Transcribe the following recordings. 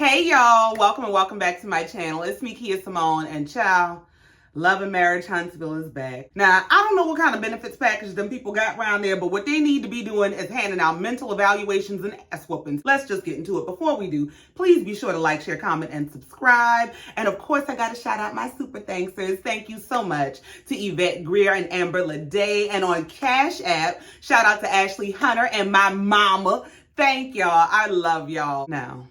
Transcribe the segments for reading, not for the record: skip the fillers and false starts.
Hey y'all, welcome and welcome back to my channel. It's me, Kia Simone, and child, Love and Marriage Huntsville is back. Now, I don't know what kind of benefits package them people got around there, but what they need to be doing is handing out mental evaluations and ass whoopings. Let's just get into it. Before we do, please be sure to like, share, comment, and subscribe. And of course, I gotta shout out my super thanksters. Thank you so much to Yvette Greer and Amber Lede. And on Cash App, shout out to Ashley Hunter and my mama. Thank y'all. I love y'all. Now,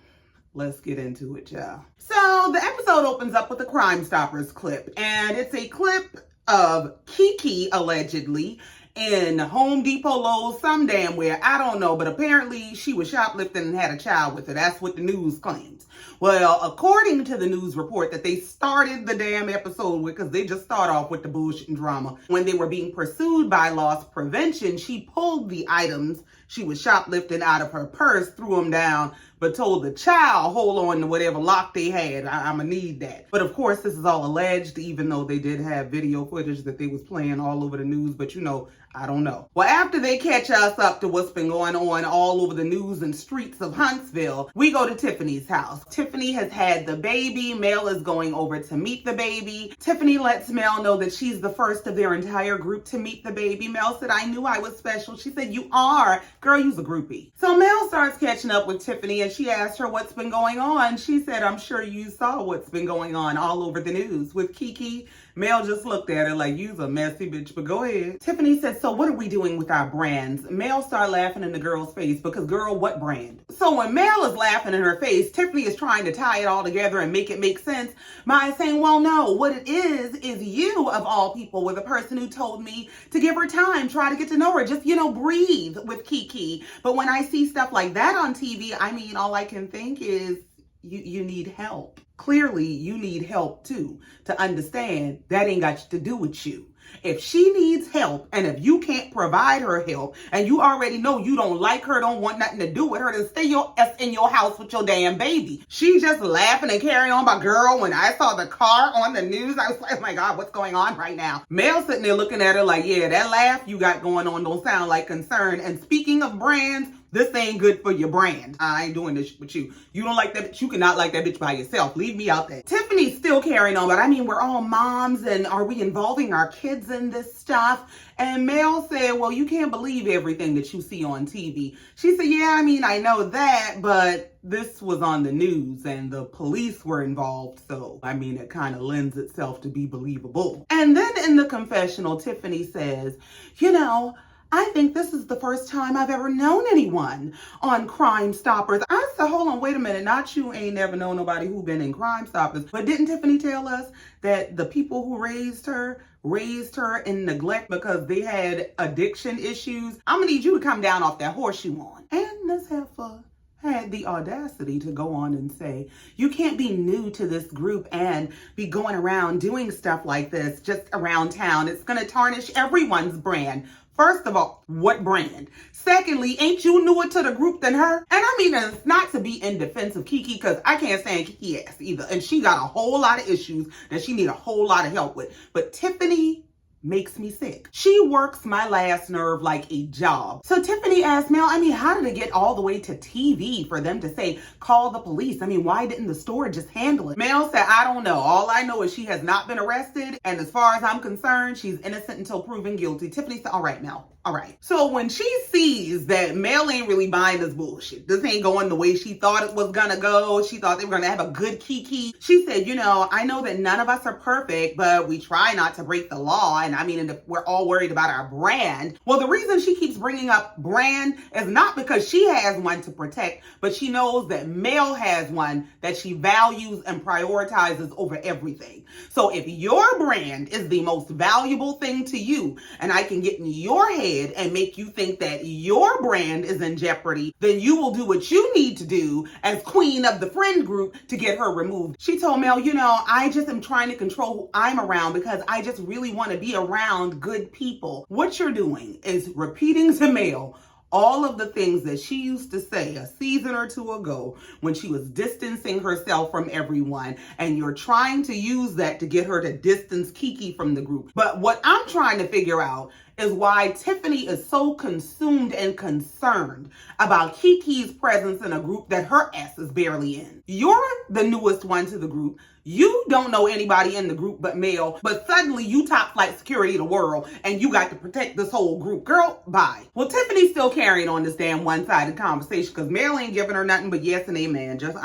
let's get into it, y'all. So the episode opens up with a Crime Stoppers clip, and it's a clip of Kiki allegedly in Home Depot, Lowe's, some damn where, I don't know, but apparently she was shoplifting and had a child with her. That's what the news claims. Well, according to the news report that they started the damn episode with, because they just start off with the bullshit and drama, when they were being pursued by loss prevention, she pulled the items she was shoplifting out of her purse, threw them down, but told the child, hold on to whatever lock they had. I'm gonna need that. But of course, this is all alleged, even though they did have video footage that they was playing all over the news, but you know, I don't know. Well, after they catch us up to what's been going on all over the news and streets of Huntsville, we go to Tiffany's house. Tiffany has had the baby. Mel is going over to meet the baby. Tiffany lets Mel know that she's the first of their entire group to meet the baby. Mel said, I knew I was special. She said, you are. Girl, you's a groupie. So Mel starts catching up with Tiffany and she asked her what's been going on. She said, I'm sure you saw what's been going on all over the news with Kiki. Mel just looked at her like, you's a messy bitch, but go ahead. Tiffany said, so what are we doing with our brands? Mel started laughing in the girl's face because, girl, what brand? So when Mel is laughing in her face, Tiffany is trying to tie it all together and make it make sense by saying, well, no, what it is you, of all people, were the person who told me to give her time, try to get to know her, just, breathe with Kiki. But when I see stuff like that on TV, I mean, all I can think is, you need help. Clearly, you need help too, to understand that ain't got to do with you. If she needs help and if you can't provide her help and you already know you don't like her, don't want nothing to do with her, then stay your ass in your house with your damn baby. She just laughing and carrying on. But girl, when I saw the car on the news, I was like, oh my God, what's going on right now? Mel sitting there looking at her like, yeah, that laugh you got going on don't sound like concern. And speaking of brands, this ain't good for your brand. I ain't doing this with you. You don't like that bitch. You cannot like that bitch by yourself. Leave me out there. Tiffany's still carrying on, but I mean, we're all moms, and are we involving our kids in this stuff? And Mel said, well, you can't believe everything that you see on TV. She said, yeah, I mean, I know that, but this was on the news and the police were involved. So, I mean, it kind of lends itself to be believable. And then in the confessional, Tiffany says, I think this is the first time I've ever known anyone on Crime Stoppers. I said, hold on, wait a minute. Not you ain't never known nobody who been in Crime Stoppers. But didn't Tiffany tell us that the people who raised her in neglect because they had addiction issues? I'm gonna need you to come down off that horse you on. And this heifer had the audacity to go on and say, you can't be new to this group and be going around doing stuff like this just around town. It's gonna tarnish everyone's brand. First of all, what brand? Secondly, ain't you newer to the group than her? And I mean, it's not to be in defense of Kiki, because I can't stand Kiki ass either. And she got a whole lot of issues that she need a whole lot of help with. But Tiffany makes me sick. She works my last nerve like a job. So Tiffany asked Mel, I mean, how did it get all the way to TV for them to say, call the police? I mean, why didn't the store just handle it? Mel said, I don't know. All I know is she has not been arrested. And as far as I'm concerned, she's innocent until proven guilty. Tiffany said, all right, Mel. All right. So when she sees that Mel ain't really buying this bullshit, this ain't going the way she thought it was gonna go. She thought they were gonna have a good Kiki. She said, I know that none of us are perfect, but we try not to break the law. And I mean, we're all worried about our brand. Well, the reason she keeps bringing up brand is not because she has one to protect, but she knows that Mel has one that she values and prioritizes over everything. So if your brand is the most valuable thing to you, and I can get in your head and make you think that your brand is in jeopardy, then you will do what you need to do as queen of the friend group to get her removed. She told Mel, I just am trying to control who I'm around because I just really want to be around good people. What you're doing is repeating to Mel all of the things that she used to say a season or two ago when she was distancing herself from everyone, and you're trying to use that to get her to distance Kiki from the group. But what I'm trying to figure out is why Tiffany is so consumed and concerned about Kiki's presence in a group that her ass is barely in. You're the newest one to the group. You don't know anybody in the group but Mel, but suddenly you top flight security of the world and you got to protect this whole group. Girl, bye. Well, Tiffany's still carrying on this damn one-sided conversation because Mel ain't giving her nothing but yes and amen. Just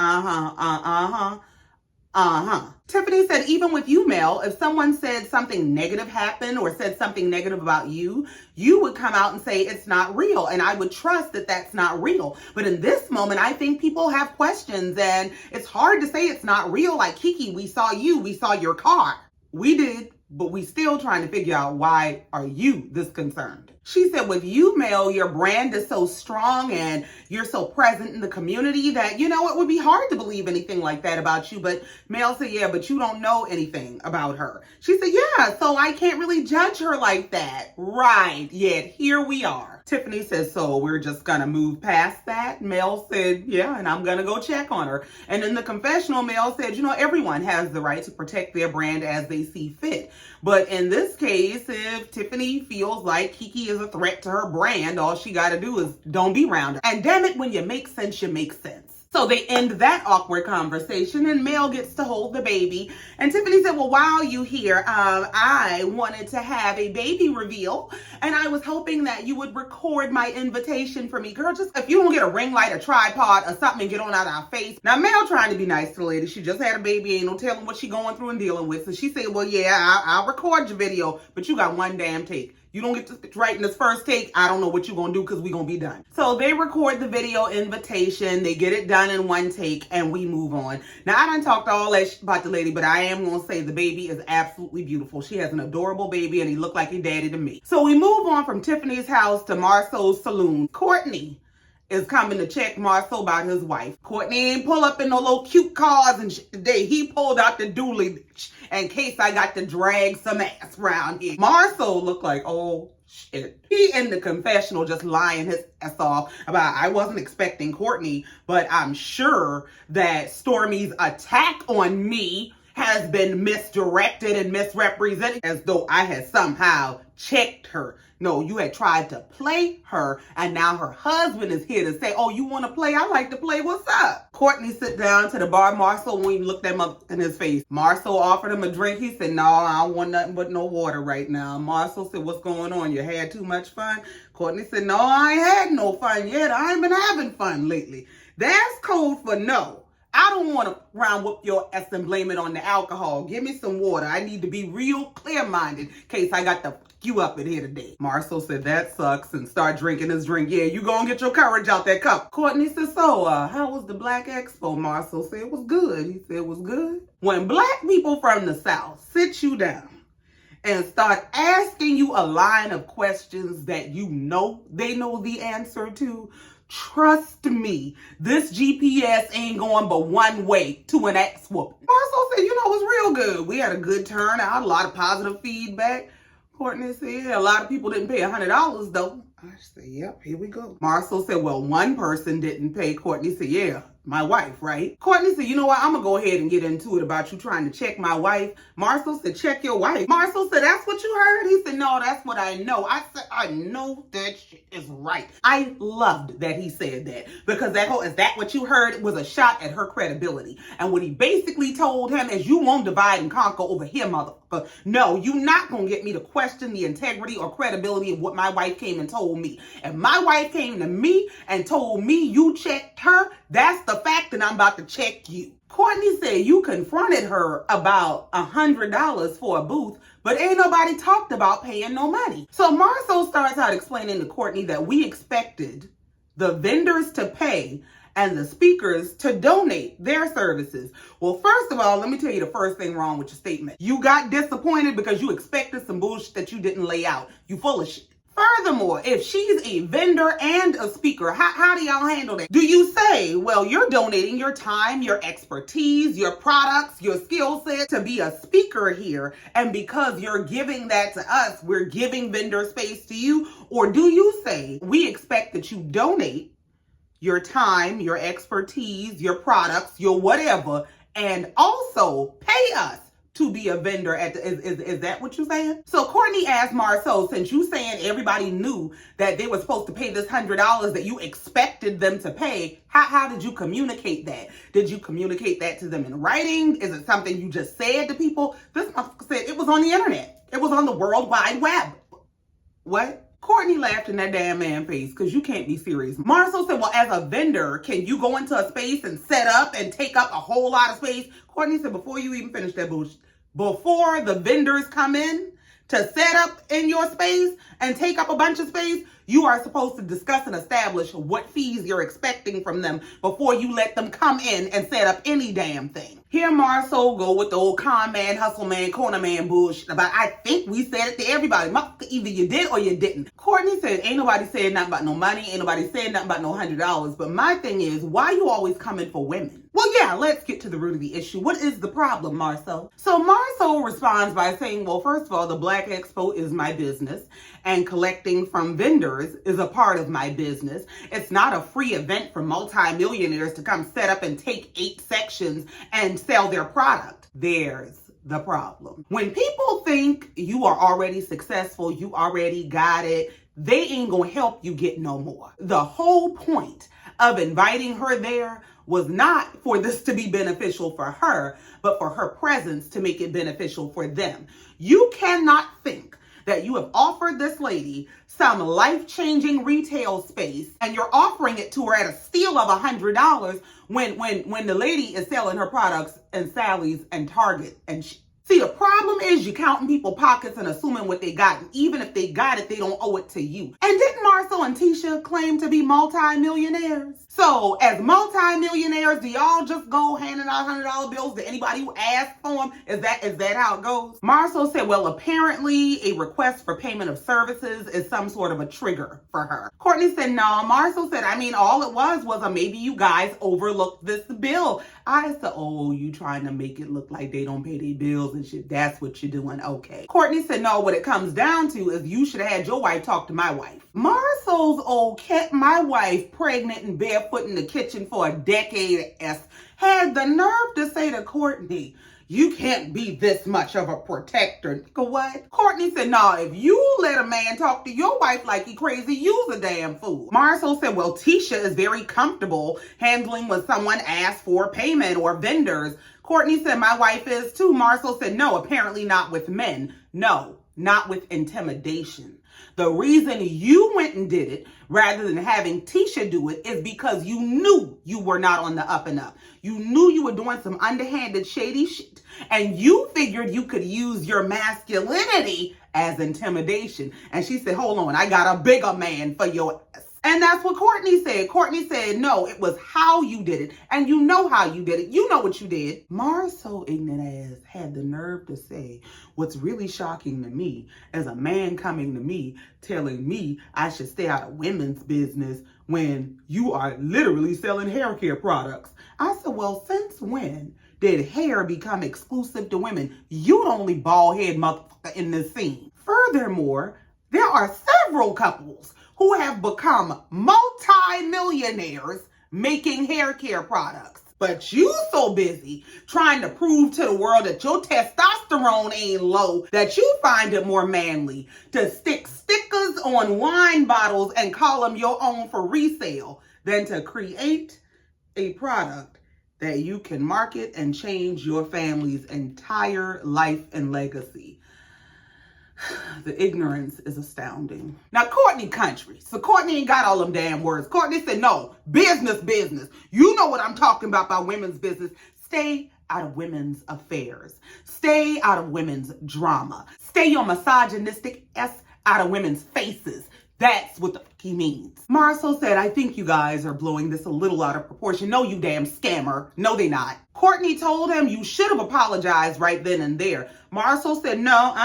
Tiffany said, even with you, Mel, if someone said something negative happened or said something negative about you, you would come out and say it's not real. And I would trust that that's not real. But in this moment, I think people have questions and it's hard to say it's not real. Like, Kiki, we saw you, we saw your car. We did, but we still trying to figure out why are you this concerned? She said, with you, Mel, your brand is so strong and you're so present in the community that, you know, it would be hard to believe anything like that about you. But Mel said, yeah, but you don't know anything about her. She said, yeah, so I can't really judge her like that. Right, yet here we are. Tiffany says, so we're just gonna move past that? Mel said, yeah, and I'm gonna go check on her. And in the confessional, Mel said, you know, everyone has the right to protect their brand as they see fit. But in this case, if Tiffany feels like Kiki is a threat to her brand, all she gotta do is don't be around her. And damn it, when you make sense, you make sense. So they end that awkward conversation and Mel gets to hold the baby. And Tiffany said, well, while you here, I wanted to have a baby reveal and I was hoping that you would record my invitation for me. Girl, just if you don't get a ring light, a tripod or something and get on out of our face. Now, Mel trying to be nice to the lady. She just had a baby, ain't no telling what she going through and dealing with. So she said, well, yeah, I'll record your video, but you got one damn take. You don't get to right in this first take. I don't know what you're going to do because we're going to be done. So they record the video invitation. They get it done in one take and we move on. Now, I done talked all that about the lady, but I am going to say the baby is absolutely beautiful. She has an adorable baby and he looked like his daddy to me. So we move on from Tiffany's house to Marsau's saloon. Courtney is coming to check Marsau about his wife. Courtney ain't pull up in no little cute cars and shit today. He pulled out the dually in case I got to drag some ass around here. Marsau looked like, oh shit. He in the confessional just lying his ass off about I wasn't expecting Courtney, but I'm sure that Stormy's attack on me has been misdirected and misrepresented as though I had somehow checked her. No, you had tried to play her, and now her husband is here to say, oh, you want to play? I like to play. What's up? Courtney sit down to the bar. Marsau won't even look that up in his face. Marsau offered him a drink. He said, no, I don't want nothing but no water right now. Marsau said, what's going on? You had too much fun? Courtney said, no, I ain't had no fun yet. I ain't been having fun lately. That's code for no. I don't want to round whoop your ass and blame it on the alcohol. Give me some water. I need to be real clear-minded in case I got to fuck you up in here today. Marsau said, that sucks, and start drinking his drink. Yeah, you gonna get your courage out that cup. Courtney said, so, how was the Black Expo? Marsau said, it was good. He said, it was good. When black people from the South sit you down and start asking you a line of questions that you know they know the answer to, trust me, this GPS ain't going but one way to an ass whooping. Marsau said, you know, it was real good. We had a good turnout, a lot of positive feedback. Courtney said, yeah, a lot of people didn't pay $100 though. I said, yep, here we go. Marsau said, well, one person didn't pay. Courtney said, yeah, my wife, right? Courtney said, you know what? I'm going to go ahead and get into it about you trying to check my wife. Marsau said, check your wife. Marsau said, that's what you heard? He said, no, that's what I know. I said, I know that shit is right. I loved that he said that because that whole, is that what you heard? It was a shot at her credibility. And what he basically told him is you won't divide and conquer over here, motherfucker. No, you not going to get me to question the integrity or credibility of what my wife came and told me. If my wife came to me and told me you checked her, that's the fact that I'm about to check you. Courtney said you confronted her about $100 for a booth, but ain't nobody talked about paying no money. So Marsau starts out explaining to Courtney that we expected the vendors to pay and the speakers to donate their services. Well, first of all, let me tell you the first thing wrong with your statement. You got disappointed because you expected some bullshit that you didn't lay out. You full of shit. Furthermore, if she's a vendor and a speaker, how do y'all handle that? Do you say, well, you're donating your time, your expertise, your products, your skill set to be a speaker here, and because you're giving that to us, we're giving vendor space to you? Or do you say, we expect that you donate your time, your expertise, your products, your whatever, and also pay us to be a vendor at the, is that what you're saying? So Courtney asked Marsau, since you saying everybody knew that they were supposed to pay this $100 that you expected them to pay, how did you communicate that? Did you communicate that to them in writing? Is it something you just said to people? This motherfucker said it was on the internet. It was on the World Wide Web. What? Courtney laughed in that damn man face because you can't be serious. Marsau said, well, as a vendor, can you go into a space and set up and take up a whole lot of space? Courtney said, before you even finish that bullshit, before the vendors come in to set up in your space and take up a bunch of space, you are supposed to discuss and establish what fees you're expecting from them before you let them come in and set up any damn thing. Here Marsau go with the old con man, hustle man, corner man bullshit about, I think we said it to everybody. Either you did or you didn't. Courtney said, ain't nobody said nothing about no money. Ain't nobody said nothing about no $100. But my thing is, why you always coming for women? Well, yeah, let's get to the root of the issue. What is the problem, Marsau? So Marsau responds by saying, well, first of all, the Black Expo is my business, and collecting from vendors is a part of my business. It's not a free event for multimillionaires to come set up and take 8 sections and sell their product. There's the problem. When people think you are already successful, you already got it, they ain't gonna help you get no more. The whole point of inviting her there was not for this to be beneficial for her, but for her presence to make it beneficial for them. You cannot think that you have offered this lady some life-changing retail space and you're offering it to her at a steal of $100 when the lady is selling her products in Sally's and Target and See, the problem is you counting people pockets and assuming what they got. And even if they got it, they don't owe it to you. And didn't Marsau and Tisha claim to be multi-millionaires? So as multi-millionaires, do y'all just go handing out $100 bills to anybody who asks for them? Is that how it goes? Marsau said, well, apparently a request for payment of services is some sort of a trigger for her. Courtney said, no. Marsau said, I mean, all it was a maybe you guys overlooked this bill. I said, oh, you trying to make it look like they don't pay their bills and shit. That's what you're doing. Okay. Courtney said, no, what it comes down to is you should have had your wife talk to my wife. Marsau's old kept my wife pregnant and barefoot in the kitchen for a decade had the nerve to say to Courtney, you can't be this much of a protector. What? Courtney said, no, if you let a man talk to your wife like he crazy, you's a damn fool. Marsau said, well, Tisha is very comfortable handling when someone asks for payment or vendors. Courtney said, my wife is too. Marsau said, no, apparently not with men. No, not with intimidation. The reason you went and did it rather than having Tisha do it is because you knew you were not on the up and up. You knew you were doing some underhanded shady shit. And you figured you could use your masculinity as intimidation. And she said, hold on, I got a bigger man for your ass. And that's what Courtney said. Courtney said, no, it was how you did it. And you know how you did it. You know what you did. Marsau ignorant ass had the nerve to say, what's really shocking to me is a man coming to me telling me I should stay out of women's business when you are literally selling hair care products. I said, well, since when did hair become exclusive to women? You the only bald head motherfucker in this scene. Furthermore, there are several couples who have become multi-millionaires making hair care products. But you so busy trying to prove to the world that your testosterone ain't low, that you find it more manly to stick stickers on wine bottles and call them your own for resale than to create a product that you can market and change your family's entire life and legacy. The ignorance is astounding. Now, Courtney country. So Courtney ain't got all them damn words. Courtney said, no, business. You know what I'm talking about women's business. Stay out of women's affairs. Stay out of women's drama. Stay your misogynistic ass out of women's faces. That's what the fuck he means. Marsau said, I think you guys are blowing this a little out of proportion. No, you damn scammer. No, they not. Courtney told him you should have apologized right then and there. Marsau said, no,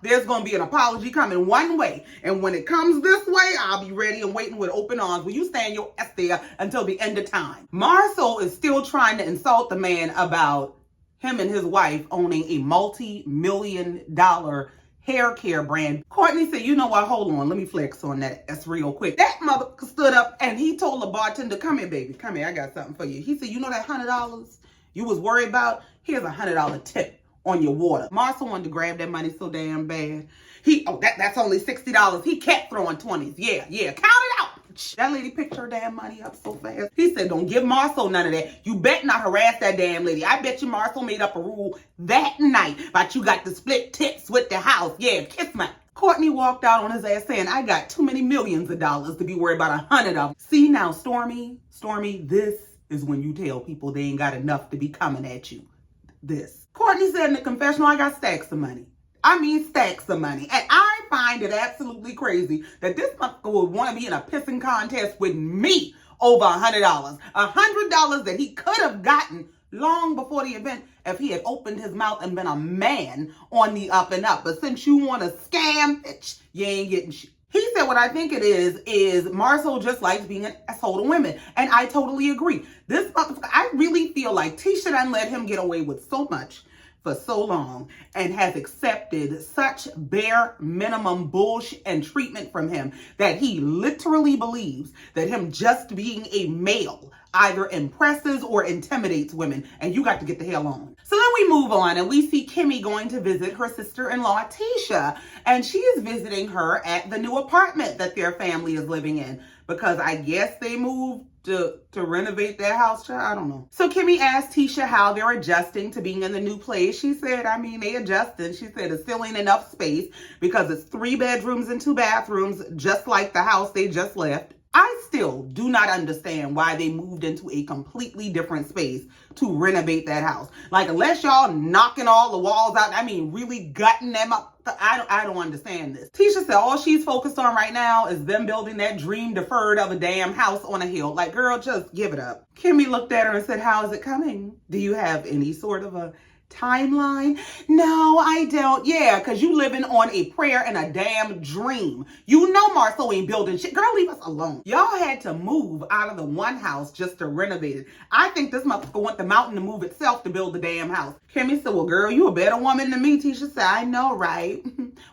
there's going to be an apology coming one way. And when it comes this way, I'll be ready and waiting with open arms. Will you stand your ass there until the end of time? Marsau is still trying to insult the man about him and his wife owning a multi-million-dollar hair care brand. Courtney said, you know what, hold on, let me flex on that. That's real quick. That mother stood up and he told the bartender, come here, baby, come here, I got something for you. He said, you know that $100 you was worried about? Here's a $100 tip on your water. Marsau wanted to grab that money so damn bad. That's only $60. He kept throwing 20s. Yeah, count it out. That lady picked her damn money up so fast. He said, don't give Marsau none of that. You bet not harass that damn lady. I bet you Marsau made up a rule that night about you got to split tips with the house. Yeah, kiss my. Courtney walked out on his ass saying, I got too many millions of dollars to be worried about $100 of them. See now, Stormy, this is when you tell people they ain't got enough to be coming at you. This. Courtney said in the confessional, I got stacks of money. I mean stacks of money. And I find it absolutely crazy that this motherfucker would want to be in a pissing contest with me over $100. $100 that he could have gotten long before the event if he had opened his mouth and been a man on the up and up. But since you want to scam, bitch, you ain't getting shit. He said what I think it is Marsau just likes being an asshole to women. And I totally agree. This motherfucker, I really feel like Tisha done let him get away with so much for so long and has accepted such bare minimum bullshit and treatment from him that he literally believes that him just being a male either impresses or intimidates women, and you got to get the hell on. So then we move on and we see Kimmi going to visit her sister-in-law Tisha, and she is visiting her at the new apartment that their family is living in because I guess they moved to renovate their house. I don't know. So Kimmi asked Tisha how they're adjusting to being in the new place. She said, they adjusted. She said it's still ain't enough space because it's 3 bedrooms and 2 bathrooms, just like the house they just left. I still do not understand why they moved into a completely different space to renovate that house. Like, unless y'all knocking all the walls out, really gutting them up. I don't understand this. Tisha said all she's focused on right now is them building that dream deferred of a damn house on a hill. Like, girl, just give it up. Kimmi looked at her and said, how is it coming? Do you have any sort of a timeline? No, I don't. Yeah, because you living on a prayer and a damn dream. You know Marsau ain't building shit. Girl, leave us alone. Y'all had to move out of the one house just to renovate it. I think this motherfucker went the mountain to move itself to build the damn house. Kimmi said, well, girl, you a better woman than me. Tisha said, I know, right?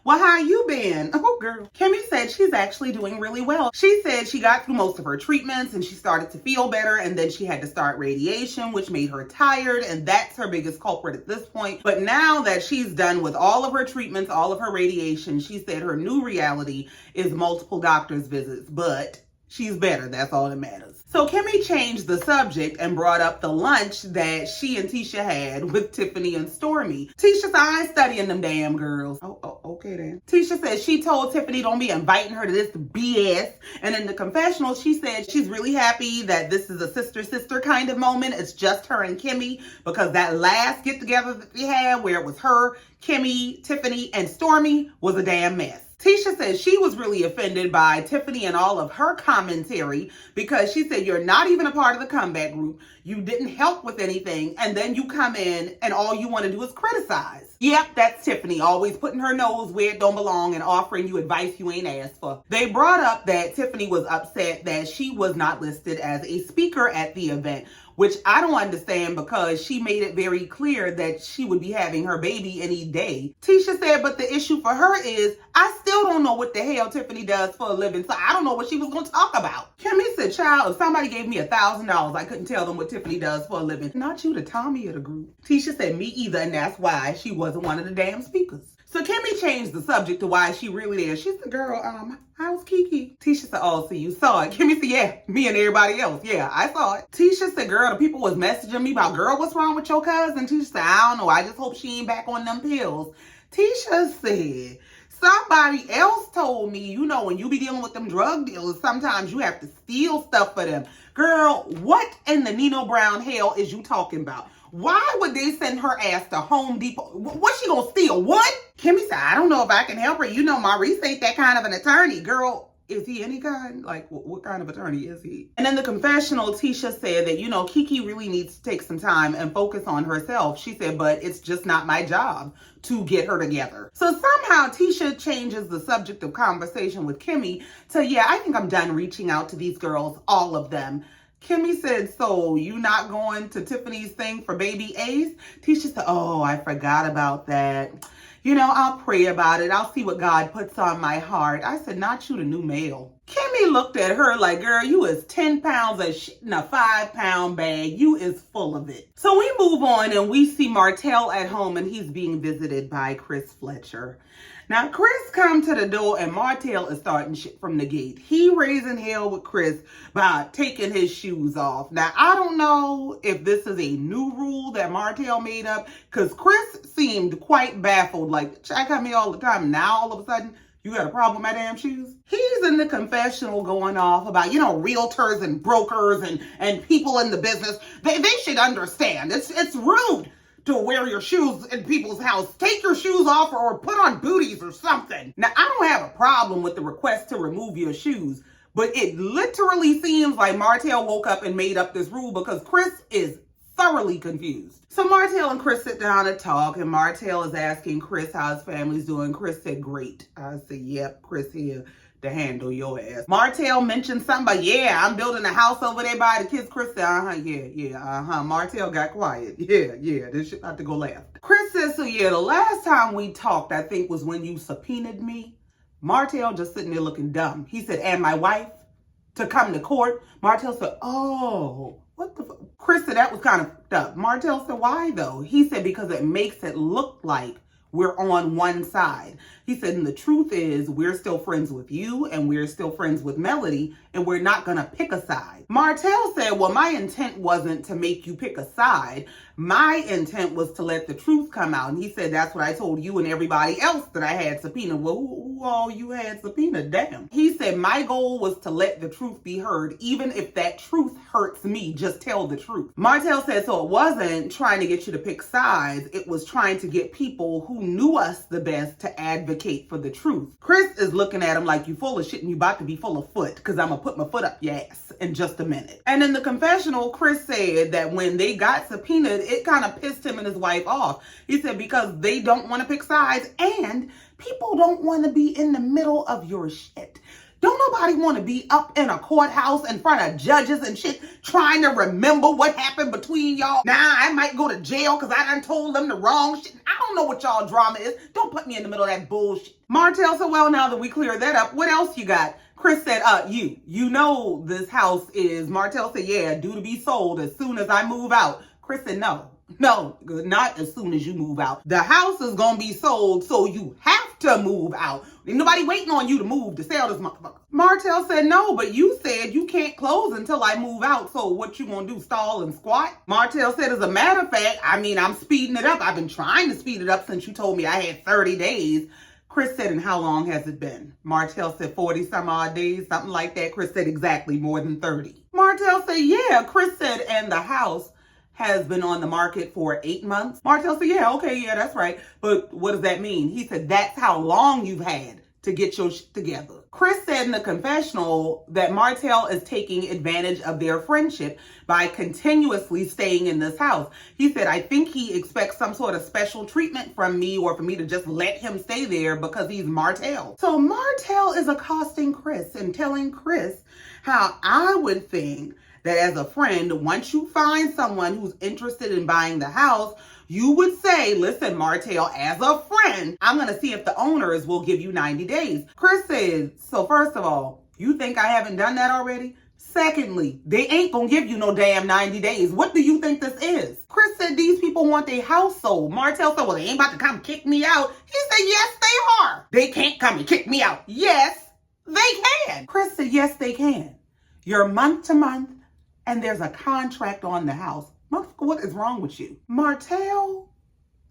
Well, how you been? Oh, girl. Kimmi said she's actually doing really well. She said she got through most of her treatments and she started to feel better, and then she had to start radiation, which made her tired, and that's her biggest culprit at this point. But now that she's done with all of her treatments, all of her radiation, she said her new reality is multiple doctor's visits, but she's better. That's all that matters. So Kimmi changed the subject and brought up the lunch that she and Tisha had with Tiffany and Stormy. Tisha said, I ain't studying them damn girls. Oh, okay then. Tisha said she told Tiffany don't be inviting her to this BS. And in the confessional, she said she's really happy that this is a sister-sister kind of moment. It's just her and Kimmi, because that last get-together that they had where it was her, Kimmi, Tiffany, and Stormy was a damn mess. Tisha said she was really offended by Tiffany and all of her commentary because she said, you're not even a part of the comeback group. You didn't help with anything. And then you come in and all you want to do is criticize. Yep, that's Tiffany, always putting her nose where it don't belong and offering you advice you ain't asked for. They brought up that Tiffany was upset that she was not listed as a speaker at the event, which I don't understand because she made it very clear that she would be having her baby any day. Tisha said, but the issue for her is, I still don't know what the hell Tiffany does for a living, so I don't know what she was going to talk about. Kimmi said, child, if somebody gave me $1,000, I couldn't tell them what Tiffany does for a living. Not you, the Tommy of the group. Tisha said, me either, and that's why she wasn't one of the damn speakers. So Kimmi changed the subject to why she really there. She said, girl, how's Kiki? Tisha said, oh, so you saw it. Kimmi said, yeah, me and everybody else. Yeah, I saw it. Tisha said, girl, the people was messaging me about, girl, what's wrong with your cousin? Tisha said, I don't know. I just hope she ain't back on them pills. Tisha said, somebody else told me, when you be dealing with them drug dealers, sometimes you have to steal stuff for them. Girl, what in the Nino Brown hell is you talking about? Why would they send her ass to Home Depot? What's she gonna steal? What? Kimmi said, I don't know if I can help her. Maurice ain't that kind of an attorney. Girl, is he any kind? Like, what kind of attorney is he? And in the confessional, Tisha said that, you know, Kiki really needs to take some time and focus on herself. She said, but it's just not my job to get her together. So somehow Tisha changes the subject of conversation with Kimmi to, yeah, I think I'm done reaching out to these girls, all of them. Kimmi said, so you not going to Tiffany's thing for baby Ace? Tisha said, oh, I forgot about that. You know, I'll pray about it. I'll see what God puts on my heart. I said, not you, the new male. Kimmi looked at her like, girl, you is 10 pounds of shit in a 5-pound bag. You is full of it. So we move on and we see Martell at home and he's being visited by Chris Fletcher. Now, Chris come to the door and Martell is starting shit from the gate. He raising hell with Chris by taking his shoes off. Now, I don't know if this is a new rule that Martell made up because Chris seemed quite baffled. Like, I come here all the time. Now, all of a sudden, you got a problem with my damn shoes? He's in the confessional going off about, you know, realtors and brokers and people in the business. They should understand. It's rude to wear your shoes in people's house. Take your shoes off or put on booties or something. Now, I don't have a problem with the request to remove your shoes, but it literally seems like Martell woke up and made up this rule because Chris is thoroughly confused. So Martell and Chris sit down and talk, and Martell is asking Chris how his family's doing. Chris said, great. I said, yep, Chris here to handle your ass. Martell mentioned something about, yeah, I'm building a house over there by the kids. Chris said, yeah. Martell got quiet. Yeah, this shit about to go left. Chris said, so yeah, the last time we talked, I think, was when you subpoenaed me. Martell just sitting there looking dumb. He said, and my wife to come to court. Martell said, oh, what the fuck? Chris said that was kind of up. Martell said, why though? He said, because it makes it look like we're on one side. He said, and the truth is we're still friends with you and we're still friends with Melody and we're not gonna pick a side. Martell said, well, my intent wasn't to make you pick a side. My intent was to let the truth come out. And he said, that's what I told you and everybody else that I had subpoenaed. Well, who all you had subpoenaed? Damn. He said, my goal was to let the truth be heard. Even if that truth hurts me, just tell the truth. Martell said, so it wasn't trying to get you to pick sides. It was trying to get people who knew us the best to advocate for the truth. Chris is looking at him like, you full of shit and you about to be full of foot because I'm going to put my foot up your ass in just a minute. And in the confessional, Chris said that when they got subpoenaed, it kind of pissed him and his wife off. He said because they don't want to pick sides and people don't want to be in the middle of your shit. Don't nobody want to be up in a courthouse in front of judges and shit trying to remember what happened between y'all. Nah, I might go to jail because I done told them the wrong shit. I don't know what y'all drama is. Don't put me in the middle of that bullshit. Martell said, well, now that we cleared that up, what else you got? Chris said, you know this house is, Martell said, yeah, due to be sold as soon as I move out. Chris said, no, not as soon as you move out. The house is going to be sold, so you have to move out. Ain't nobody waiting on you to move to sell this motherfucker. Martell said, no, but you said you can't close until I move out, so what you going to do, stall and squat? Martell said, as a matter of fact, I'm speeding it up. I've been trying to speed it up since you told me I had 30 days. Chris said, and how long has it been? Martell said 40 some odd days, something like that. Chris said, exactly, more than 30. Martell said, yeah. Chris said, and the house has been on the market for 8 months. Martell said, yeah, okay, yeah, that's right. But what does that mean? He said, that's how long you've had to get your shit together. Chris said in the confessional that Martell is taking advantage of their friendship by continuously staying in this house. He said, I think he expects some sort of special treatment from me or for me to just let him stay there because he's Martell. So Martell is accosting Chris and telling Chris how I would think that as a friend, once you find someone who's interested in buying the house, you would say, listen, Martell, as a friend, I'm going to see if the owners will give you 90 days. Chris says, so first of all, you think I haven't done that already? Secondly, they ain't going to give you no damn 90 days. What do you think this is? Chris said these people want their house sold. Martell said, well, they ain't about to come kick me out. He said, yes, they are. They can't come and kick me out. Yes, they can. Chris said, yes, they can. You're month to month. And there's a contract on the house. Motherfucker, what is wrong with you? Martell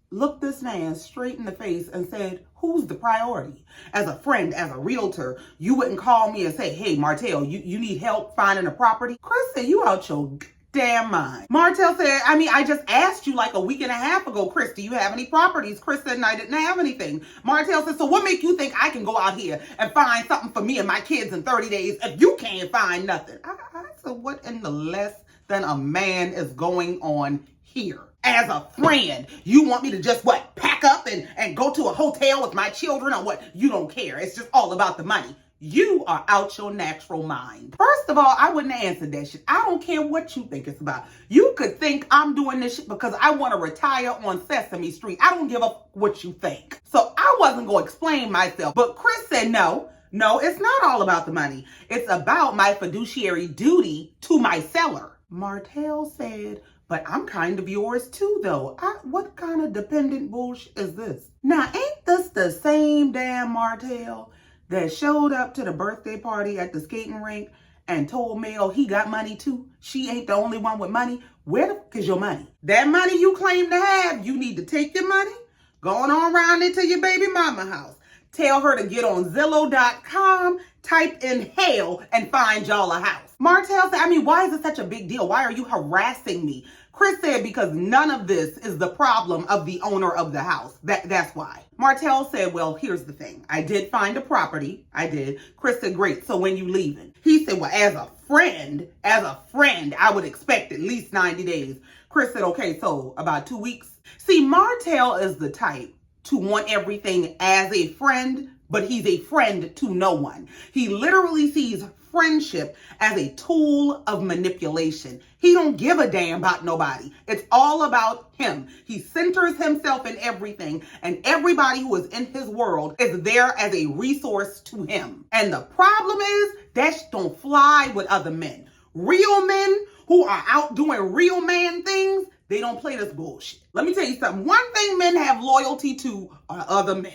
looked this man straight in the face and said, who's the priority? As a friend, as a realtor, you wouldn't call me and say, hey, Martell, you need help finding a property? Chris said, you out your damn mind. Martell said, I just asked you like a week and a half ago, Chris, do you have any properties? Chris said, I didn't have anything. Martell said, so what make you think I can go out here and find something for me and my kids in 30 days if you can't find nothing? I said, what in the less than a man is going on here? As a friend, you want me to just pack up and go to a hotel with my children or what? You don't care. It's just all about the money. You are out your natural mind. First of all, I wouldn't answer that shit. I don't care what you think it's about. You could think I'm doing this shit because I want to retire on Sesame Street. I don't give a what you think. So I wasn't going to explain myself. But Chris said, no, it's not all about the money. It's about my fiduciary duty to my seller. Martell said, but I'm kind of yours too, though. What kind of dependent bullshit is this? Now, ain't this the same damn Martell that showed up to the birthday party at the skating rink and told Mel he got money too? She ain't the only one with money. Where the fuck is your money? That money you claim to have, you need to take your money, going on around into your baby mama house. Tell her to get on Zillow.com, type in hell, and find y'all a house. Martell said, why is it such a big deal? Why are you harassing me? Chris said, because none of this is the problem of the owner of the house. That's why. Martell said, well, here's the thing. I did find a property. I did. Chris said, great. So when you leaving? He said, well, as a friend, I would expect at least 90 days. Chris said, okay, so about 2 weeks. See, Martell is the type to want everything as a friend, but he's a friend to no one. He literally sees friendship as a tool of manipulation. He don't give a damn about nobody. It's all about him. He centers himself in everything, and everybody who is in his world is there as a resource to him. And the problem is that don't fly with other men. Real men who are out doing real man things, they don't play this bullshit. Let me tell you something. One thing men have loyalty to are other men.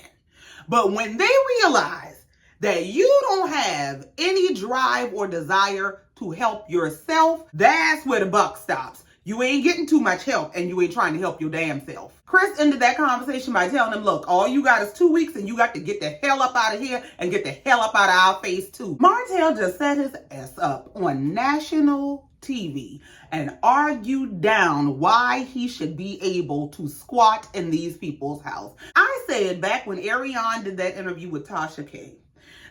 But when they realize that you don't have any drive or desire to help yourself, that's where the buck stops. You ain't getting too much help and you ain't trying to help your damn self. Chris ended that conversation by telling him, look, all you got is 2 weeks and you got to get the hell up out of here and get the hell up out of our face too. Martell just set his ass up on national TV and argued down why he should be able to squat in these people's house. I said back when Ariane did that interview with Tasha K,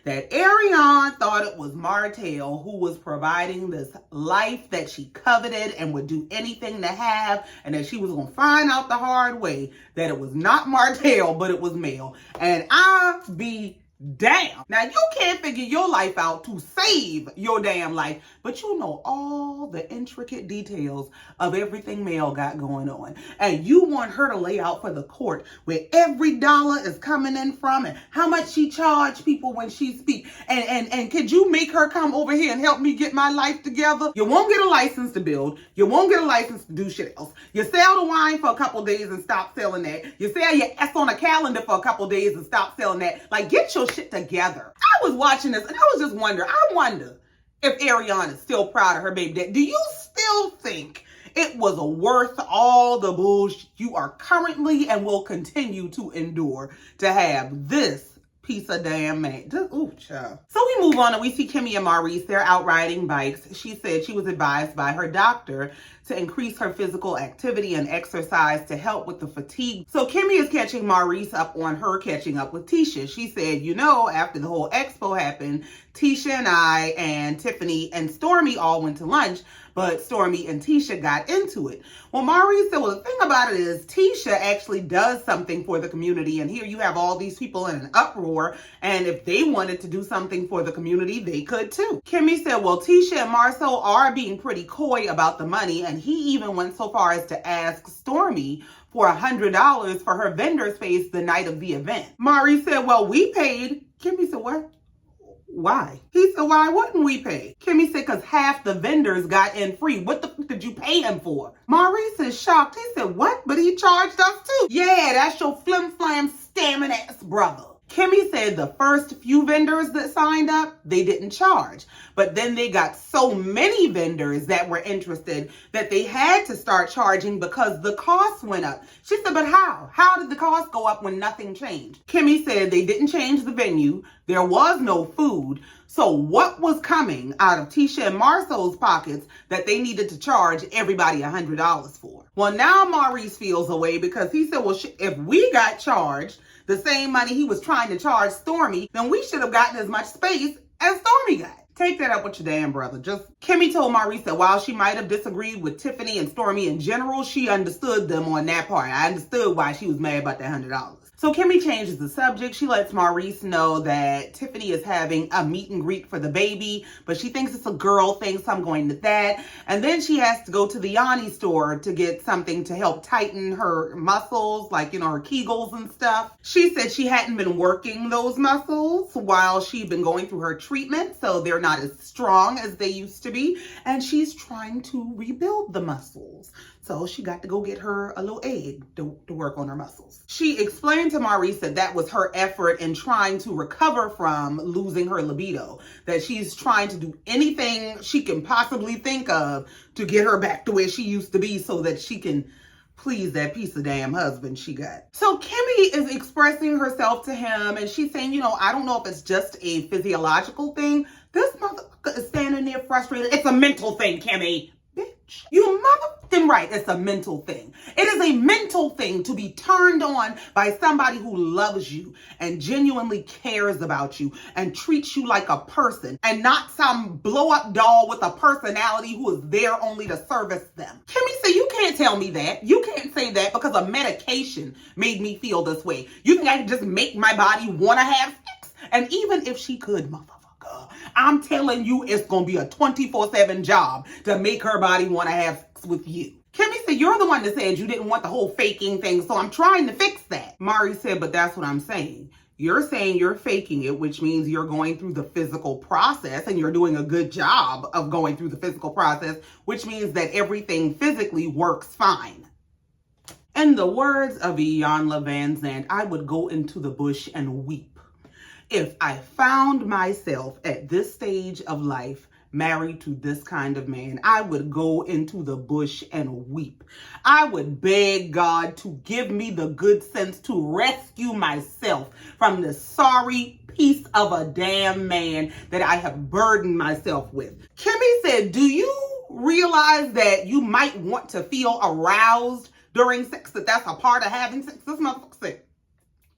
that Ariane thought it was Martell who was providing this life that she coveted and would do anything to have, and that she was going to find out the hard way that it was not Martell, but it was Mel. And I be damn. Now, you can't figure your life out to save your damn life, but you know all the intricate details of everything Mel got going on. And you want her to lay out for the court where every dollar is coming in from and how much she charged people when she speaks. And could you make her come over here and help me get my life together? You won't get a license to build. You won't get a license to do shit else. You sell the wine for a couple days and stop selling that. You sell your S on a calendar for a couple days and stop selling that. Like, get your shit together. I was watching this and I was just wondering, I wonder if Ariane is still proud of her baby dad. Do you still think it was worth all the bullshit you are currently and will continue to endure to have this piece of damn man? Ooh, child. So we move on and we see Kimmy and Maurice. They're out riding bikes. She said she was advised by her doctor to increase her physical activity and exercise to help with the fatigue. So Kimmy is catching Maurice up on her catching up with Tisha. She said, you know, after the whole expo happened, Tisha and I and Tiffany and Stormy all went to lunch, but Stormy and Tisha got into it. Well, Maurice said, well, the thing about it is Tisha actually does something for the community. And here you have all these people in an uproar. And if they wanted to do something for the community, they could too. Kimmy said, well, Tisha and Marsau are being pretty coy about the money. And he even went so far as to ask Stormy for $100 for her vendor space the night of the event. Maurice said, well, we paid. Kimmy said, what? Why? He said, why wouldn't we pay? Kimmy said, because half the vendors got in free. What the fuck did you pay him for? Maurice is shocked. He said, what? But he charged us too. Yeah, that's your flim-flam stamming ass brother. Kimmy said the first few vendors that signed up, they didn't charge. But then they got so many vendors that were interested that they had to start charging because the cost went up. She said, but how? How did the cost go up when nothing changed? Kimmy said they didn't change the venue. There was no food. So what was coming out of Tisha and Marsau's pockets that they needed to charge everybody $100 for? Well, now Maurice feels away because he said, well, if we got charged the same money he was trying to charge Stormy, then we should have gotten as much space as Stormy got. Take that up with your damn brother. Kimmi told Maurice that while she might have disagreed with Tiffany and Stormy in general, she understood them on that part. I understood why she was mad about that $100. So Kimmi changes the subject. She lets Maurice know that Tiffany is having a meet and greet for the baby, but she thinks it's a girl thing, so I'm going to that. And then she has to go to the Yanni store to get something to help tighten her muscles, like, her Kegels and stuff. She said she hadn't been working those muscles while she'd been going through her treatment, so they're not as strong as they used to be. And she's trying to rebuild the muscles. So she got to go get her a little egg to work on her muscles. She explained to Maurice that was her effort in trying to recover from losing her libido, that she's trying to do anything she can possibly think of to get her back to where she used to be so that she can please that piece of damn husband she got. So Kimmi is expressing herself to him and she's saying, I don't know if it's just a physiological thing. This motherfucker is standing there frustrated. It's a mental thing, Kimmi. Bitch. You motherfucking right, it's a mental thing. It is a mental thing to be turned on by somebody who loves you and genuinely cares about you and treats you like a person and not some blow-up doll with a personality who is there only to service them. Kimmi said, you can't tell me that. You can't say that because a medication made me feel this way. You think I can just make my body want to have sex? And even if she could, motherfucker, I'm telling you, it's going to be a 24/7 job to make her body want to have sex with you. Kimmi said, you're the one that said you didn't want the whole faking thing, so I'm trying to fix that. Maurice said, but that's what I'm saying. You're saying you're faking it, which means you're going through the physical process and you're doing a good job of going through the physical process, which means that everything physically works fine. In the words of Iyanla Vanzant, I would go into the bush and weep. If I found myself at this stage of life married to this kind of man, I would go into the bush and weep. I would beg God to give me the good sense to rescue myself from the sorry piece of a damn man that I have burdened myself with. Kimmi said, do you realize that you might want to feel aroused during sex, that that's a part of having sex? This motherfucker said.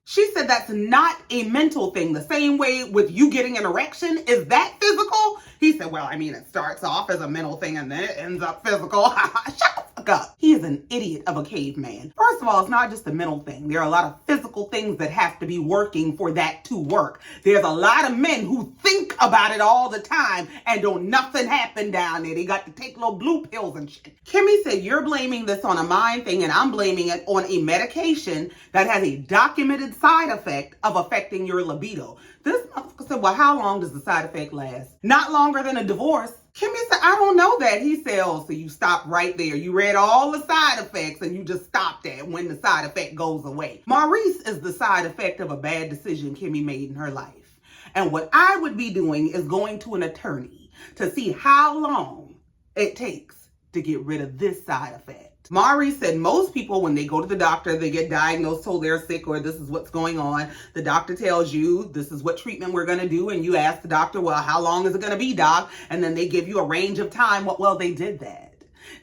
She said that's not a mental thing. The same way with you getting an erection, is that physical? He said, well, it starts off as a mental thing and then it ends up physical. Shut the fuck up. He is an idiot of a caveman. First of all, it's not just a mental thing. There are a lot of physical things that have to be working for that to work. There's a lot of men who think about it all the time and don't nothing happen down there. They got to take little blue pills and shit. Kimmi said, you're blaming this on a mind thing and I'm blaming it on a medication that has a documented side effect of affecting your libido. This motherfucker said, well, how long does the side effect last? Not longer than a divorce. Kimmi said, I don't know that. He said, oh, so you stopped right there. You read all the side effects and you just stopped at when the side effect goes away. Maurice is the side effect of a bad decision Kimmi made in her life. And what I would be doing is going to an attorney to see how long it takes to get rid of this side effect. Maurice said most people, when they go to the doctor, they get diagnosed, told they're sick or this is what's going on. The doctor tells you this is what treatment we're going to do. And you ask the doctor, well, how long is it going to be, doc? And then they give you a range of time. Well, they did that.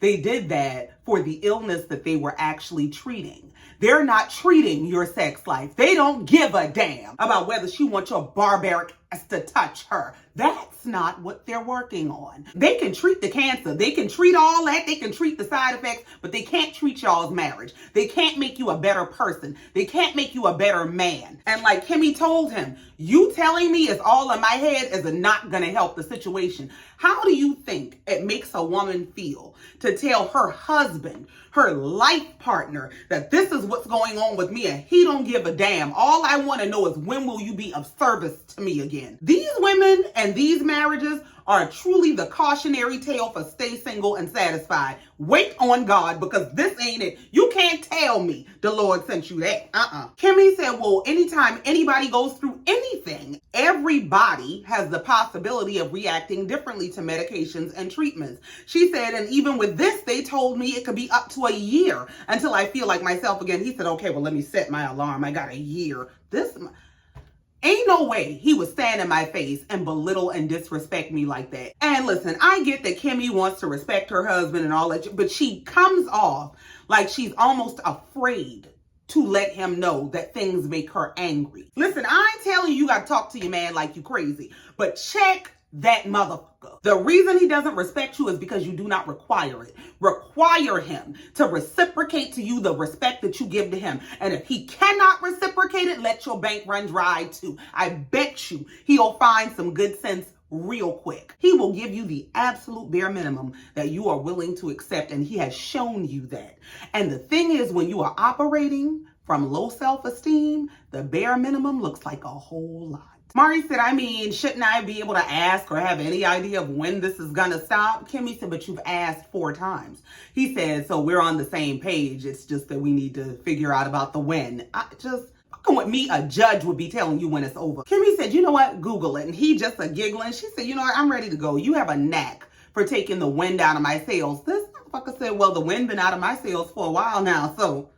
They did that for the illness that they were actually treating. They're not treating your sex life. They don't give a damn about whether she wants your barbaric ass to touch her. That's not what they're working on. They can treat the cancer. They can treat all that. They can treat the side effects, but they can't treat y'all's marriage. They can't make you a better person. They can't make you a better man. And like Kimmi told him, you telling me it's all in my head is not going to help the situation. How do you think it makes a woman feel to tell her husband, her life partner, that this is what's going on with me and he don't give a damn? All I want to know is when will you be of service to me again? These women and these marriages are truly the cautionary tale for stay single and satisfied. Wait on God, because this ain't it. You can't tell me the Lord sent you that. Kimmi said, well, anytime anybody goes through anything, everybody has the possibility of reacting differently to medications and treatments. She said, and even with this, they told me it could be up to a year until I feel like myself again. He said, okay, well, let me set my alarm. I got a year. Ain't no way he would stand in my face and belittle and disrespect me like that. And listen, I get that Kimmi wants to respect her husband and all that, but she comes off like she's almost afraid to let him know that things make her angry. Listen, I ain't telling you gotta talk to your man like you crazy, but check that motherfucker. The reason he doesn't respect you is because you do not require it. Require him to reciprocate to you the respect that you give to him. And if he cannot reciprocate it, let your bank run dry too. I bet you he'll find some good sense real quick. He will give you the absolute bare minimum that you are willing to accept, and he has shown you that. And the thing is, when you are operating from low self-esteem, the bare minimum looks like a whole lot. Maurice said, I mean, shouldn't I be able to ask or have any idea of when this is gonna stop? Kimmi said, but you've asked 4 times. He said, so we're on the same page. It's just that we need to figure out about the when. Fucking with me, a judge would be telling you when it's over. Kimmi said, you know what? Google it. And he just a giggling. She said, you know what? I'm ready to go. You have a knack for taking the wind out of my sails. This motherfucker said, well, the wind been out of my sails for a while now, so.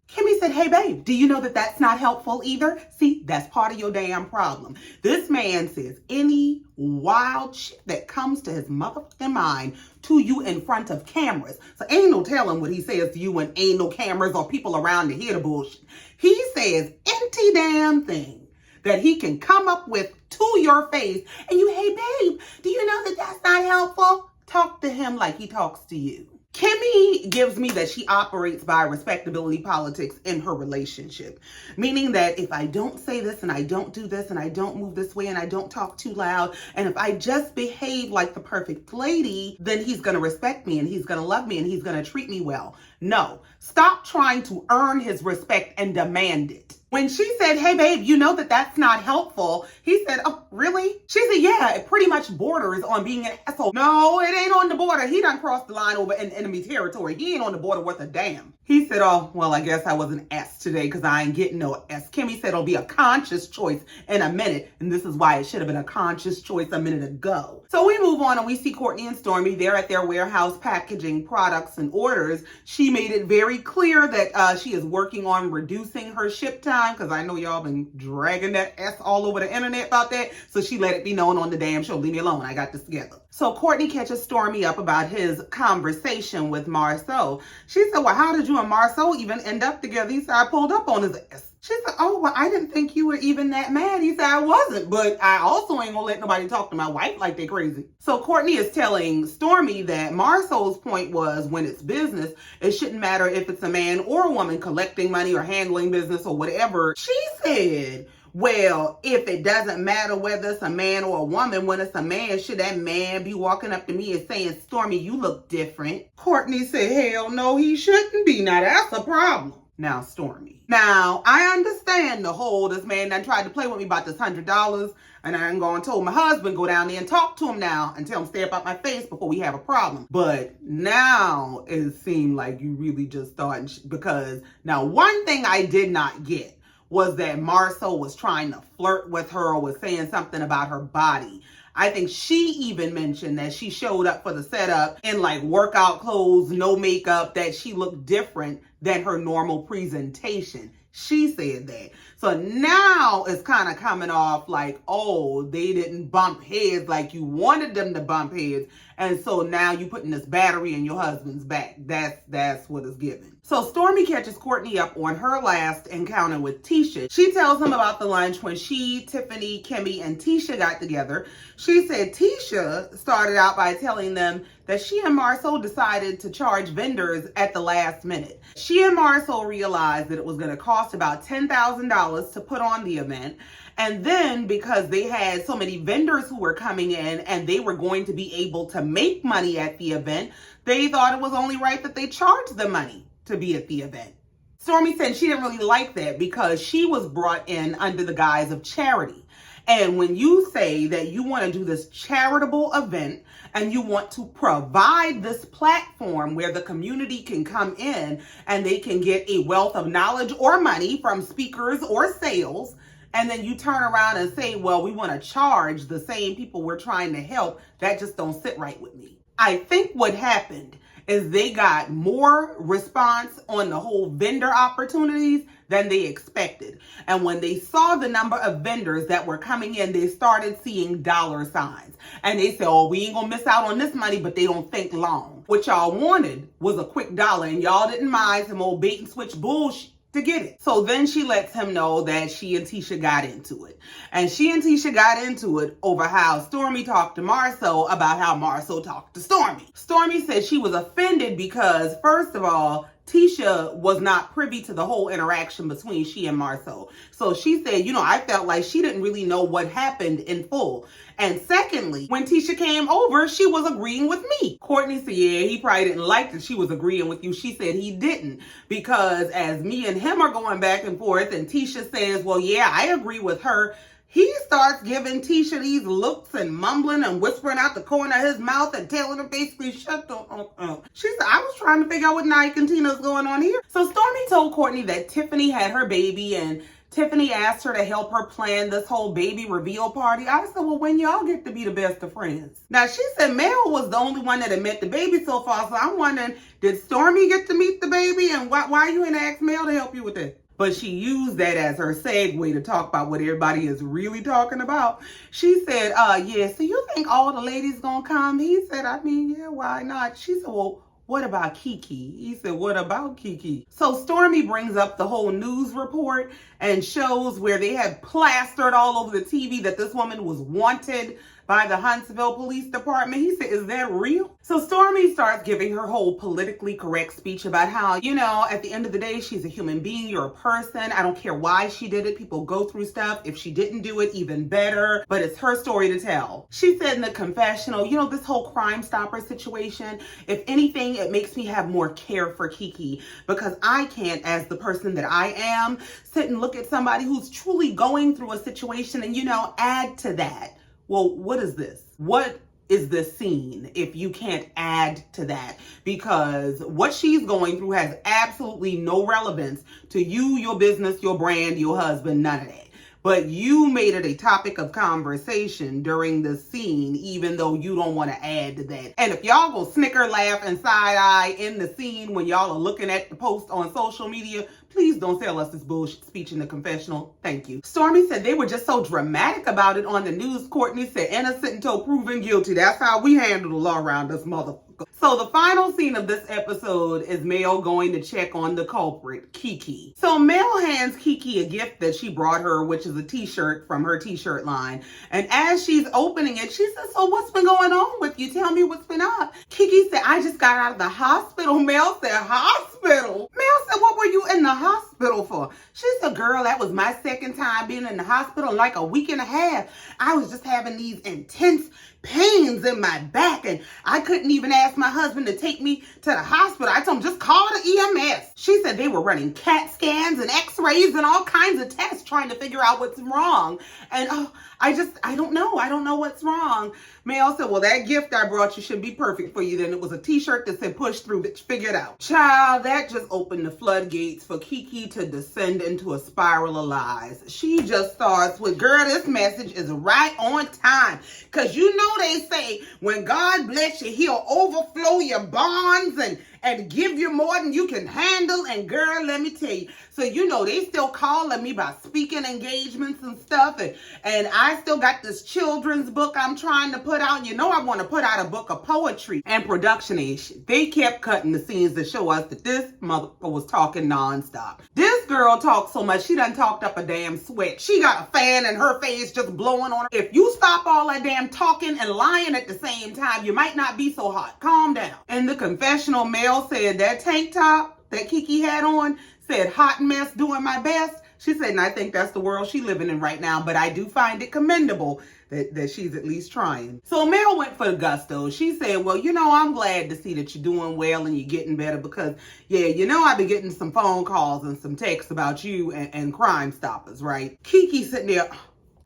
Kimmi said, hey, babe, do you know that that's not helpful either? See, that's part of your damn problem. This man says any wild shit that comes to his motherfucking mind to you in front of cameras. So ain't no telling what he says to you when ain't no cameras or people around to hear the bullshit. He says any damn thing that he can come up with to your face. And you, hey, babe, do you know that that's not helpful? Talk to him like he talks to you. Kimmi gives me that she operates by respectability politics in her relationship, meaning that if I don't say this and I don't do this and I don't move this way and I don't talk too loud, and if I just behave like the perfect lady, then he's going to respect me and he's going to love me and he's going to treat me well. No, stop trying to earn his respect and demand it. When she said, hey, babe, you know that that's not helpful, he said, oh, really? She said, yeah, it pretty much borders on being an asshole. No, it ain't on the border. He done crossed the line over in enemy territory. He ain't on the border worth a damn. He said, oh, well, I guess I was an S today because I ain't getting no S. Kimmi said it'll be a conscious choice in a minute, and this is why it should have been a conscious choice a minute ago. So we move on and we see Courtney and Stormy. They're at their warehouse packaging products and orders. She made it very clear that she is working on reducing her ship time, because I know y'all been dragging that S all over the internet about that. So she let it be known on the damn show. Leave me alone. I got this together. So Courtney catches Stormy up about his conversation with Marsau. She said, well, how did you and Marsau even end up together? He said, I pulled up on his ass. She said, oh, well, I didn't think you were even that mad. He said, I wasn't, but I also ain't gonna let nobody talk to my wife like they crazy. So Courtney is telling Stormy that Marsau's point was, when it's business, it shouldn't matter if it's a man or a woman collecting money or handling business or whatever. She said, well, if it doesn't matter whether it's a man or a woman, when it's a man, should that man be walking up to me and saying, Stormy, you look different? Courtney said, hell no, he shouldn't be. Now that's a problem. Now, Stormy. Now, I understand the whole, this man done tried to play with me about this $100, and I done gone and told my husband, go down there and talk to him now and tell him stay up out my face before we have a problem. But now it seemed like you really just starting, because now one thing I did not get was that Marsau was trying to flirt with her or was saying something about her body. I think she even mentioned that she showed up for the setup in like workout clothes, no makeup, that she looked different than her normal presentation. She said that. So now it's kind of coming off like, oh, they didn't bump heads like you wanted them to bump heads. And so now you putting this battery in your husband's back. That's what it's given. So Stormy catches Courtney up on her last encounter with Tisha. She tells him about the lunch when she, Tiffany, Kimmi, and Tisha got together. She said Tisha started out by telling them that she and Marsau decided to charge vendors at the last minute. She and Marsau realized that it was going to cost about $10,000 to put on the event. And then because they had so many vendors who were coming in and they were going to be able to make money at the event, they thought it was only right that they charged the money to be at the event. Stormy said she didn't really like that because she was brought in under the guise of charity. And when you say that you want to do this charitable event and you want to provide this platform where the community can come in and they can get a wealth of knowledge or money from speakers or sales, and then you turn around and say, well, we want to charge the same people we're trying to help, that just don't sit right with me. I think what happened is they got more response on the whole vendor opportunities than they expected. And when they saw the number of vendors that were coming in, they started seeing dollar signs. And they said, oh, we ain't gonna miss out on this money, but they don't think long. What y'all wanted was a quick dollar, and y'all didn't mind some old bait and switch bullshit to get it. So then she lets him know that she and Tisha got into it. And she and Tisha got into it over how Stormy talked to Marsau about how Marsau talked to Stormy. Stormy said she was offended because, first of all, Tisha was not privy to the whole interaction between she and Marsau. So she said, I felt like she didn't really know what happened in full. And secondly, when Tisha came over, she was agreeing with me. Courtney said, yeah, he probably didn't like that she was agreeing with you. She said he didn't, because as me and him are going back and forth and Tisha says, well, yeah, I agree with her, he starts giving Tisha these looks and mumbling and whispering out the corner of his mouth and telling her basically, shut the up. She said, I was trying to figure out what Nike and Tina's going on here. So Stormy told Courtney that Tiffany had her baby and Tiffany asked her to help her plan this whole baby reveal party. I said, well, when y'all get to be the best of friends? Now, she said Mel was the only one that had met the baby so far. So I'm wondering, did Stormy get to meet the baby? And why you ain't asked Mel to help you with that? But she used that as her segue to talk about what everybody is really talking about. She said, yeah, so you think all the ladies gonna come? He said, yeah, why not? She said, well, what about Kiki? He said, what about Kiki? So Stormy brings up the whole news report and shows where they had plastered all over the TV that this woman was wanted by the Huntsville Police Department. He said, is that real? So Stormy starts giving her whole politically correct speech about how, at the end of the day, she's a human being. You're a person. I don't care why she did it. People go through stuff. If she didn't do it, even better. But it's her story to tell. She said in the confessional, this whole Crime Stopper situation, if anything, it makes me have more care for Kiki, because I can't, as the person that I am, sit and look at somebody who's truly going through a situation and, add to that. Well, what is this? What is this scene if you can't add to that? Because what she's going through has absolutely no relevance to you, your business, your brand, your husband, none of that. But you made it a topic of conversation during the scene, even though you don't want to add to that. And if y'all go snicker, laugh, and side-eye in the scene when y'all are looking at the post on social media, please don't sell us this bullshit speech in the confessional. Thank you. Stormy said they were just so dramatic about it on the news. Courtney said innocent until proven guilty. That's how we handle the law around this motherfucker. So the final scene of this episode is Mel going to check on the culprit, Kiki. So Mel hands Kiki a gift that she brought her, which is a t-shirt from her t-shirt line. And as she's opening it, she says, so what's been going on with you? Tell me what's been up. Kiki said, I just got out of the hospital. Mel said, hospital? Mel said, what were you in the hospital for? She said, girl, that was my second time being in the hospital in like a week and a half. I was just having these intense pains in my back, and I couldn't even ask my husband to take me to the hospital. I told him, just call the EMS. She said they were running CAT scans and x-rays and all kinds of tests trying to figure out what's wrong. And I don't know. I don't know what's wrong. Mel said, well, that gift I brought you should be perfect for you. Then it was a t-shirt that said push through, bitch, figure it out. Child, that just opened the floodgates for Kiki to descend into a spiral of lies. She just starts with, girl, this message is right on time. Because they say when God bless you, he'll overflow your barns and give you more than you can handle. And girl, let me tell you. So, they still calling me about speaking engagements and stuff. And I still got this children's book I'm trying to put out. I want to put out a book of poetry and production ish. They kept cutting the scenes to show us that this motherfucker was talking nonstop. This girl talks so much, she done talked up a damn sweat. She got a fan in her face just blowing on her. If you stop all that damn talking and lying at the same time, you might not be so hot. Calm down. In the confessional, Mel said that tank top that Kiki had on said hot mess doing my best. She said, and I think that's the world she's living in right now, but I do find it commendable that she's at least trying. So Mel went for the gusto. She said, well, I'm glad to see that you're doing well and you're getting better because, yeah, I've been getting some phone calls and some texts about you and Crime Stoppers, right? Kiki sitting there.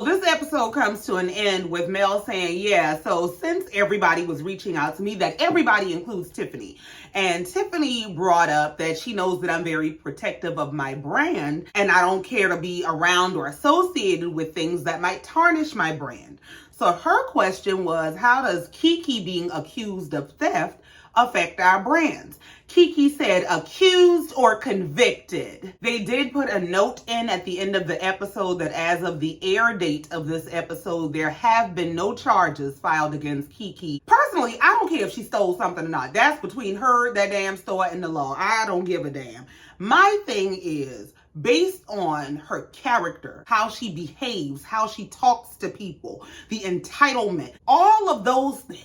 This episode comes to an end with Mel saying, yeah, so since everybody was reaching out to me, that everybody includes Tiffany. And Tiffany brought up that she knows that I'm very protective of my brand and I don't care to be around or associated with things that might tarnish my brand. So her question was, how does Kiki being accused of theft affect our brands. Kiki said accused or convicted. They did put a note in at the end of the episode that as of the air date of this episode, there have been no charges filed against Kiki. Personally, I don't care if she stole something or not. That's between her, that damn store, and the law. I don't give a damn. My thing is, based on her character, how she behaves, how she talks to people, the entitlement, all of those things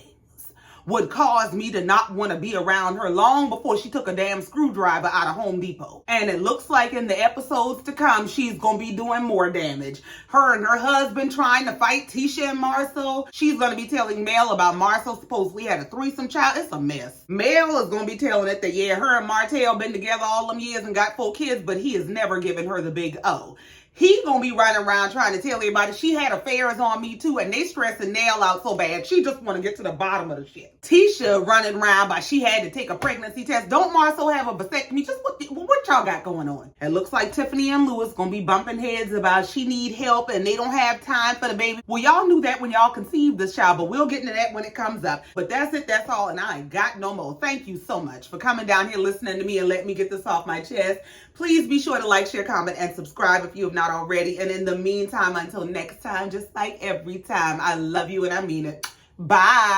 would cause me to not want to be around her long before she took a damn screwdriver out of Home Depot. And it looks like in the episodes to come, she's going to be doing more damage. Her and her husband trying to fight Tisha and Marsau. She's going to be telling Mel about Marsau supposedly had a threesome child. It's a mess. Mel is going to be telling it that, yeah, her and Martell been together all them years and got 4 kids, but he has never given her the big O. He gonna be running around trying to tell everybody she had affairs on me too, and they stressing Nell out so bad. She just want to get to the bottom of the shit. Tisha running around by she had to take a pregnancy test. Don't Marsau have a vasectomy? Just what y'all got going on? It looks like Tiffany and Louis gonna be bumping heads about she need help and they don't have time for the baby. Well, y'all knew that when y'all conceived this child, but we'll get into that when it comes up. But that's it. That's all, and I ain't got no more. Thank you so much for coming down here listening to me and let me get this off my chest. Please be sure to like, share, comment, and subscribe if you have not already. And in the meantime, until next time, just like every time, I love you and I mean it. Bye.